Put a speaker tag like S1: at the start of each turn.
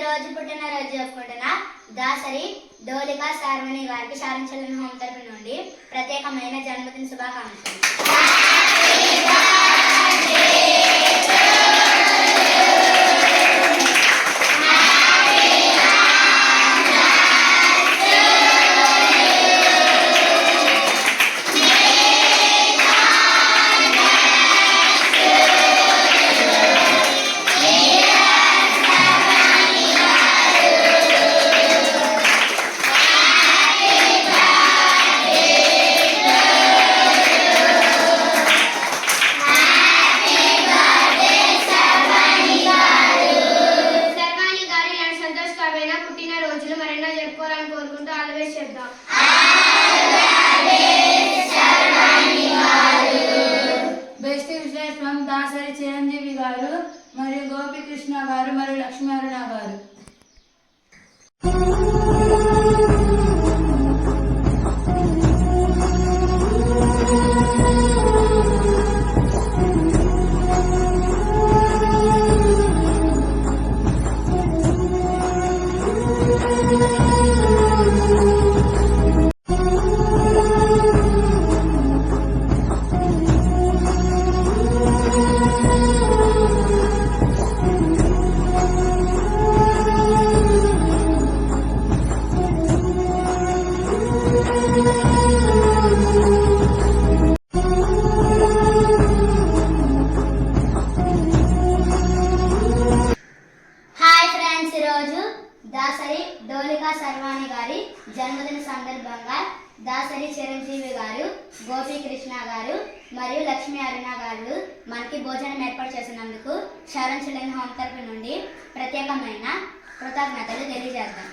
S1: రోజు పుట్టినరోజు జరుపుకుంటున్న దాసరి డోలిక శార్వణి గారికి శారన్ చిల్డ్రన్ హోమ్ తరఫు నుండి ప్రత్యేకమైన జన్మదిన శుభాకాంక్షలు.
S2: పుట్టినరోజులు మరెన్నో జరుపుకోవాలని కోరుకుంటూ ఆల్వేస్ చెప్దాం.
S3: Best wishes from Dasari Chiranjeevi గారు మరియు గోపికృష్ణ గారు మరియు లక్ష్మీ అరుణ గారు.
S1: దాసరి డోలిక శార్వణి గారి జన్మదిన సందర్భంగా దాసరి చిరంజీవి గారు, గోపీకృష్ణ గారు మరియు లక్ష్మీ అరుణ గారు మనకి భోజనం ఏర్పాటు చేసినందుకు శారన్ చిల్డ్రన్ హోమ్ తరఫు నుండి ప్రత్యేకమైన కృతజ్ఞతలు తెలియజేద్దాం.